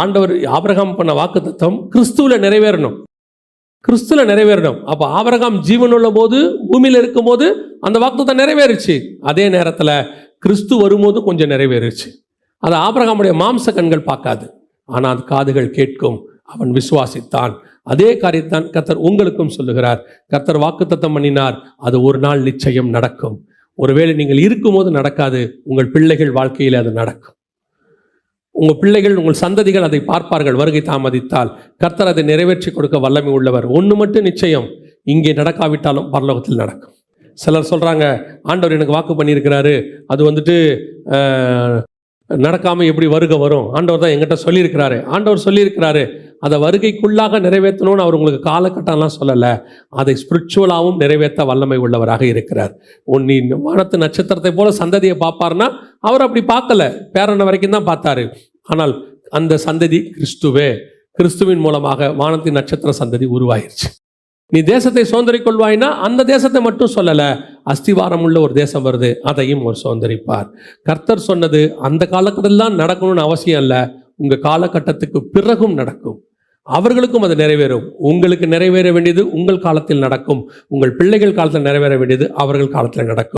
ஆண்டவர் ஆபிரகாம் பண்ண வாக்குத்தத்தம் கிறிஸ்துவுல நிறைவேறணும். கிறிஸ்துல நிறைவேறணும். அப்போ ஆபிரகாம் ஜீவனுள்ள போது, பூமியில் இருக்கும் போது அந்த வாக்குத்தத்தம் நிறைவேறுச்சு. அதே நேரத்தில் கிறிஸ்து வரும்போது கொஞ்சம் நிறைவேறுச்சு. அது ஆபிரகாமுடைய மாம்ச கண்கள் பார்க்காது, ஆனால் அது காதுகள் கேட்கும். அவன் விசுவாசித்தான். அதே காரியத்தான் கர்த்தர் உங்களுக்கும் சொல்லுகிறார். கர்த்தர் வாக்குத்தத்தம் பண்ணினார், அது ஒரு நாள் நிச்சயம் நடக்கும். ஒருவேளை நீங்கள் இருக்கும்போது நடக்காது, உங்கள் பிள்ளைகள் வாழ்க்கையில் அது நடக்கும். உங்கள் பிள்ளைகள், உங்கள் சந்ததிகள் அதை பார்ப்பார்கள். வருகை தாமதித்தால் கர்த்தர் அதை நிறைவேற்றி கொடுக்க வல்லமை உள்ளவர். ஒன்று மட்டும் நிச்சயம், இங்கே நடக்காவிட்டாலும் பரலோகத்தில் நடக்கும். சிலர் சொல்கிறாங்க, ஆண்டவர் எனக்கு வாக்கு பண்ணியிருக்கிறாரு, அது நடக்காமல் எப்படி வருகை வரும்? ஆண்டவர் தான் எங்கிட்ட சொல்லியிருக்கிறாரு. ஆண்டவர் சொல்லியிருக்கிறாரு, அதை வருகைக்குள்ளாக நிறைவேற்றணும்னு அவர் உங்களுக்கு காலகட்டம்லாம் சொல்லலை. அதை ஸ்பிரிச்சுவலாகவும் நிறைவேற்ற வல்லமை உள்ளவராக இருக்கிறார். நீ வானத்து நட்சத்திரத்தை போல சந்ததியை பார்ப்பார்னா அவர் அப்படி பார்க்கல, பேரன வரைக்கும் தான் பார்த்தாரு. ஆனால் அந்த சந்ததி கிறிஸ்துவே. கிறிஸ்துவின் மூலமாக வானத்தின் நட்சத்திர சந்ததி உருவாயிருச்சு. நீ தேசத்தை சுதந்தரிக் கொள்வாய்னா அந்த தேசத்தை மட்டும் சொல்லலை, அஸ்திவாரம் உள்ள ஒரு தேசம் வருது, அதையும் ஒரு சுதந்தரிப்பார். கர்த்தர் சொன்னது அந்த காலகட்டத்தில் தான் நடக்கணும்னு அவசியம் இல்லை, உங்கள் காலகட்டத்துக்கு பிறகும் நடக்கும். அவர்களுக்கும் அது நிறைவேறும். உங்களுக்கு நிறைவேற வேண்டியது உங்கள் காலத்தில் நடக்கும், உங்கள் பிள்ளைகள் காலத்தில் நிறைவேற வேண்டியது அவர்கள் காலத்தில் நடக்கும்.